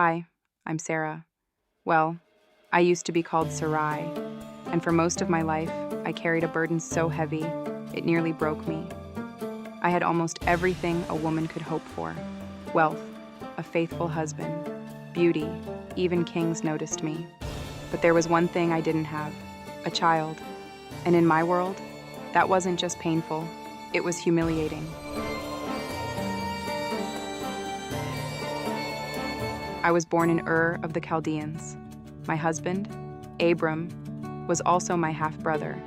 Hi, I'm Sarah. Well, I used to be called Sarai, and for most of my life, I carried a burden so heavy, it nearly broke me. I had almost everything a woman could hope for: wealth, a faithful husband, beauty, even kings noticed me. But there was one thing I didn't have: a child. And in my world, that wasn't just painful, it was humiliating. I was born in Ur of the Chaldeans. My husband, Abram, was also my half-brother.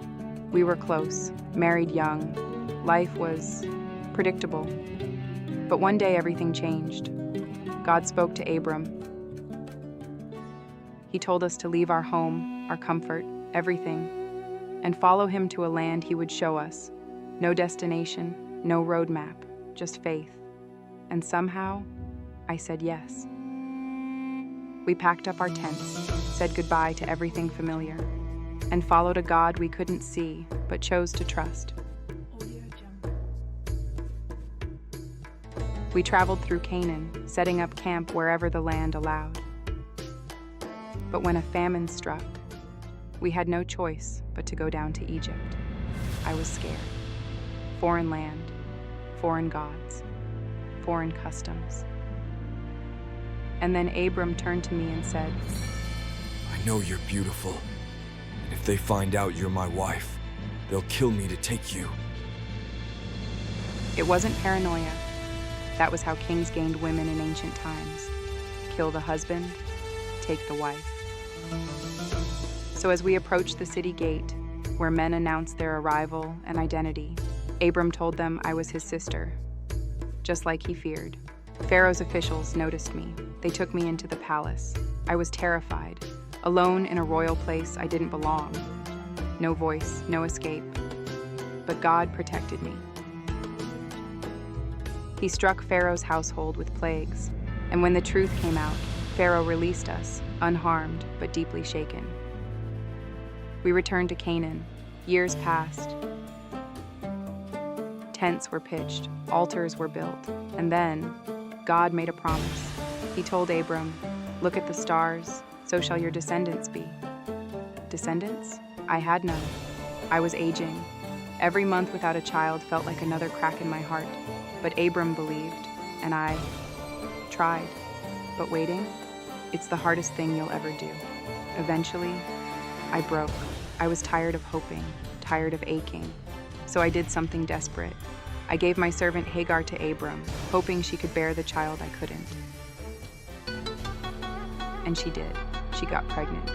We were close, married young. Life was predictable. But one day everything changed. God spoke to Abram. He told us to leave our home, our comfort, everything, and follow him to a land he would show us. No destination, no roadmap, just faith. And somehow, I said yes. We packed up our tents, said goodbye to everything familiar, and followed a God we couldn't see, but chose to trust. We traveled through Canaan, setting up camp wherever the land allowed. But when a famine struck, we had no choice but to go down to Egypt. I was scared. Foreign land, foreign gods, foreign customs. And then Abram turned to me and said, I know you're beautiful, and if they find out you're my wife, they'll kill me to take you. It wasn't paranoia. That was how kings gained women in ancient times. Kill the husband, take the wife. So as we approached the city gate, where men announced their arrival and identity, Abram told them I was his sister, just like he feared. Pharaoh's officials noticed me. They took me into the palace. I was terrified, alone in a royal place I didn't belong. No voice, no escape. But God protected me. He struck Pharaoh's household with plagues, and when the truth came out, Pharaoh released us, unharmed but deeply shaken. We returned to Canaan. Years passed. Tents were pitched, altars were built, and then God made a promise. He told Abram, "Look at the stars, so shall your descendants be." Descendants? I had none. I was aging. Every month without a child felt like another crack in my heart. But Abram believed, and I tried. But waiting, it's the hardest thing you'll ever do. Eventually, I broke. I was tired of hoping, tired of aching. So I did something desperate. I gave my servant Hagar to Abram, hoping she could bear the child I couldn't. And she did. She got pregnant.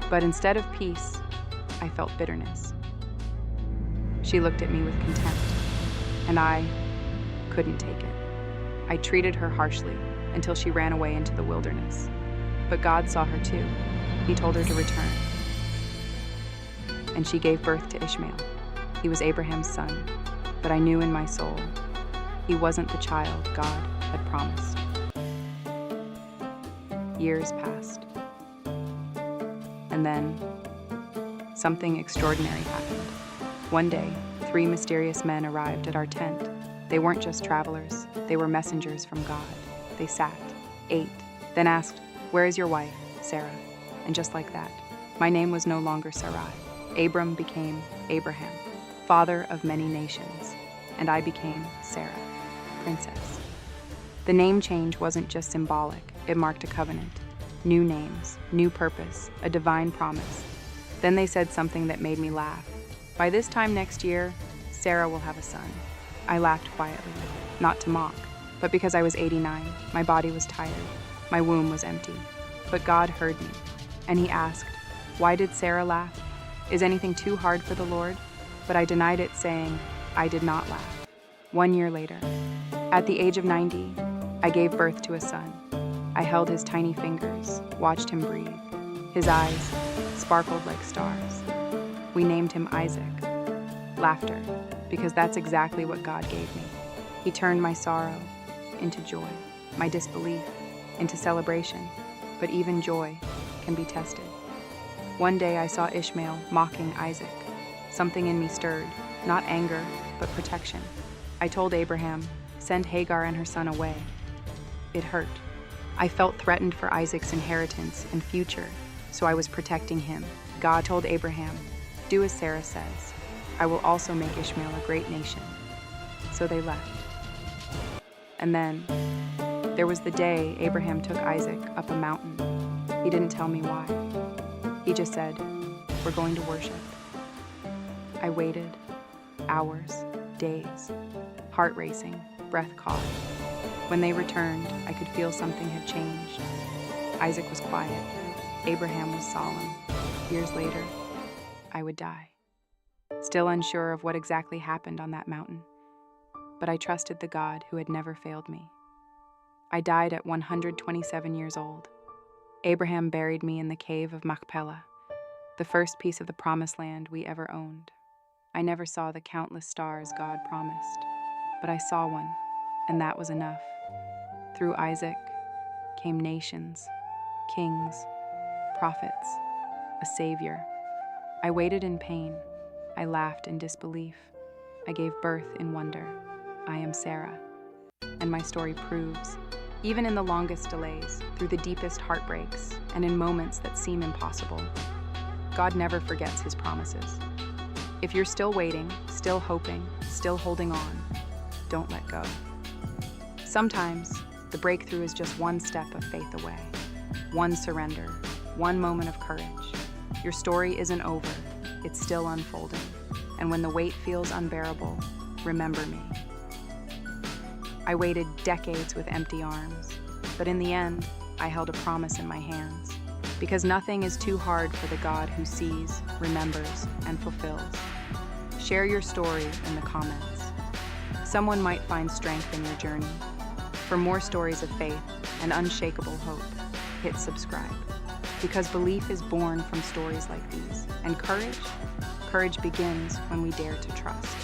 But instead of peace, I felt bitterness. She looked at me with contempt, and I couldn't take it. I treated her harshly until she ran away into the wilderness. But God saw her too. He told her to return. And she gave birth to Ishmael. He was Abraham's son, but I knew in my soul he wasn't the child God had promised. Years passed. And then something extraordinary happened. One day, 3 mysterious men arrived at our tent. They weren't just travelers, they were messengers from God. They sat, ate, then asked, "Where is your wife, Sarah?" And just like that, my name was no longer Sarai. Abram became Abraham, father of many nations, and I became Sarah, princess. The name change wasn't just symbolic, it marked a covenant. New names, new purpose, a divine promise. Then they said something that made me laugh. By this time next year, Sarah will have a son. I laughed quietly, not to mock, but because I was 89, my body was tired, my womb was empty. But God heard me, and he asked, "Why did Sarah laugh? Is anything too hard for the Lord?" But I denied it, saying, "I did not laugh." 1 year later, at the age of 90, I gave birth to a son. I held his tiny fingers, watched him breathe. His eyes sparkled like stars. We named him Isaac. Laughter, because that's exactly what God gave me. He turned my sorrow into joy, my disbelief into celebration. But even joy can be tested. One day I saw Ishmael mocking Isaac. Something in me stirred, not anger, but protection. I told Abraham, "Send Hagar and her son away." It hurt, I felt threatened for Isaac's inheritance and future, so I was protecting him. God told Abraham, "Do as Sarah says. I will also make Ishmael a great nation." So they left. And then, there was the day Abraham took Isaac up a mountain. He didn't tell me why. He just said, "We're going to worship." I waited, hours, days, heart racing, breath caught. When they returned, I could feel something had changed. Isaac was quiet. Abraham was solemn. Years later, I would die. Still unsure of what exactly happened on that mountain, but I trusted the God who had never failed me. I died at 127 years old. Abraham buried me in the cave of Machpelah, the first piece of the promised land we ever owned. I never saw the countless stars God promised, but I saw one, and that was enough. Through Isaac came nations, kings, prophets, a savior. I waited in pain. I laughed in disbelief. I gave birth in wonder. I am Sarah. And my story proves, even in the longest delays, through the deepest heartbreaks, and in moments that seem impossible, God never forgets his promises. If you're still waiting, still hoping, still holding on, don't let go. Sometimes, the breakthrough is just one step of faith away, one surrender, one moment of courage. Your story isn't over, it's still unfolding. And when the weight feels unbearable, remember me. I waited decades with empty arms, but in the end, I held a promise in my hands. Because nothing is too hard for the God who sees, remembers, and fulfills. Share your story in the comments. Someone might find strength in your journey. For more stories of faith and unshakable hope, hit subscribe. Because belief is born from stories like these. And courage begins when we dare to trust.